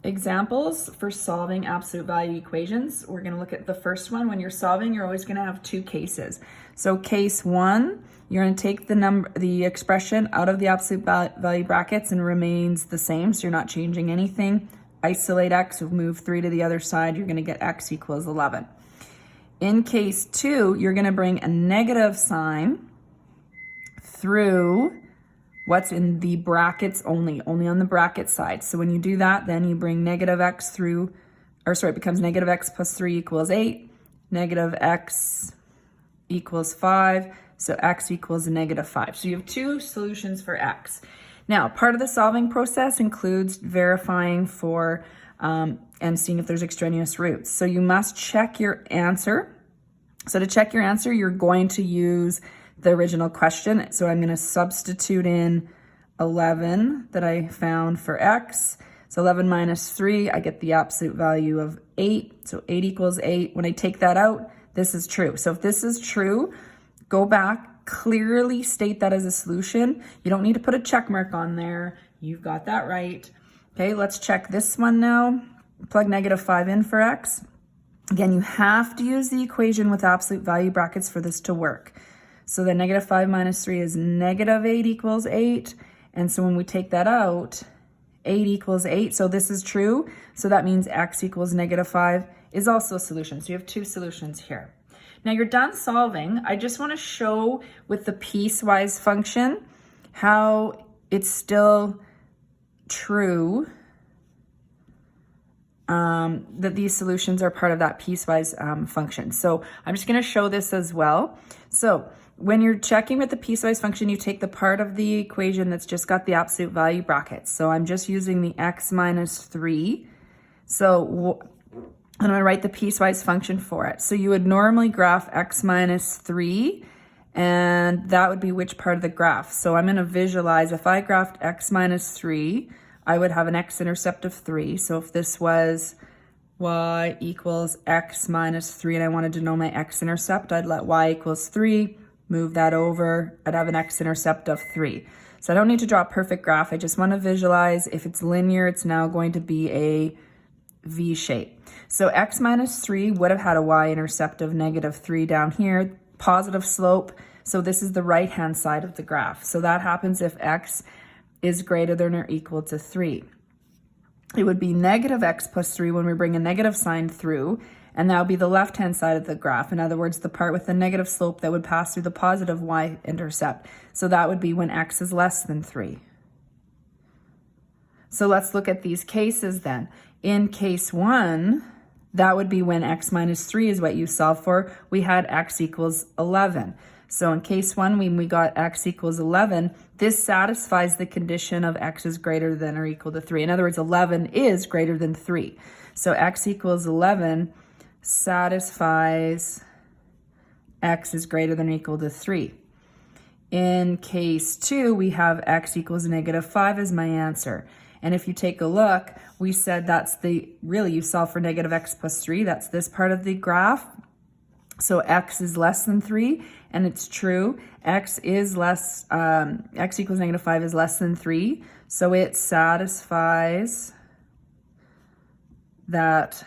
examples for solving absolute value equations. We're going to look at the first one. When you're solving, you're always going to have two cases. So case one, you're going to take the expression out of the absolute value brackets and remains the same. So you're not changing anything. Isolate x, we'll move 3 to the other side. You're going to get x equals 11. In case two, you're going to bring a negative sign through what's in the brackets only on the bracket side. So when you do that, then you bring negative x through, it becomes negative x plus 3 equals 8, negative x equals 5, so x equals a negative 5. So you have two solutions for x. Now, part of the solving process includes verifying for and seeing if there's extraneous roots. So you must check your answer. So to check your answer, you're going to use the original question. So I'm going to substitute in 11 that I found for x. So 11 minus 3, I get the absolute value of 8. So 8 equals 8. When I take that out, this is true. So if this is true, go back, clearly state that as a solution. You don't need to put a check mark on there. You've got that right. Okay, let's check this one now. Plug negative 5 in for x. Again, you have to use the equation with absolute value brackets for this to work. So the negative 5 minus 3 is negative 8 equals 8. And so when we take that out, 8 equals 8. So this is true. So that means x equals negative 5 is also a solution. So you have two solutions here. Now you're done solving. I just want to show with the piecewise function how it's still true that these solutions are part of that piecewise function. So I'm just going to show this as well. So when you're checking with the piecewise function, you take the part of the equation that's just got the absolute value brackets. So I'm just using the x minus 3. So I'm going to write the piecewise function for it. So you would normally graph x minus 3, and that would be which part of the graph. So I'm going to visualize, if I graphed x minus 3, I would have an x-intercept of 3. So if this was y equals x minus 3 and I wanted to know my x-intercept, I'd let y equals 3, move that over, I'd have an x-intercept of 3. So I don't need to draw a perfect graph. I just want to visualize if it's linear, it's now going to be a V shape. So x minus 3 would have had a y-intercept of negative 3 down here, positive slope. So this is the right-hand side of the graph. So that happens if x is greater than or equal to 3. It would be negative x plus 3 when we bring a negative sign through, and that would be the left-hand side of the graph. In other words, the part with the negative slope that would pass through the positive y-intercept. So that would be when x is less than 3. So let's look at these cases then. In case 1, that would be when x minus 3 is what you solve for. We had x equals 11. So in case 1, when we got x equals 11, this satisfies the condition of x is greater than or equal to 3. In other words, 11 is greater than 3. So x equals 11 satisfies x is greater than or equal to 3. In case 2, we have x equals negative 5 as my answer. And if you take a look, we said that's really you solve for negative x plus 3. That's this part of the graph. So x is less than 3, and it's true. X equals negative 5 is less than 3. So it satisfies that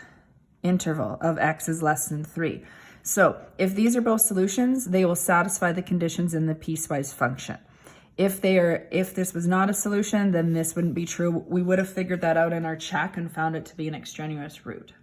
interval of x is less than 3. So if these are both solutions, they will satisfy the conditions in the piecewise function. If this was not a solution, then this wouldn't be true. We would have figured that out in our check and found it to be an extraneous root.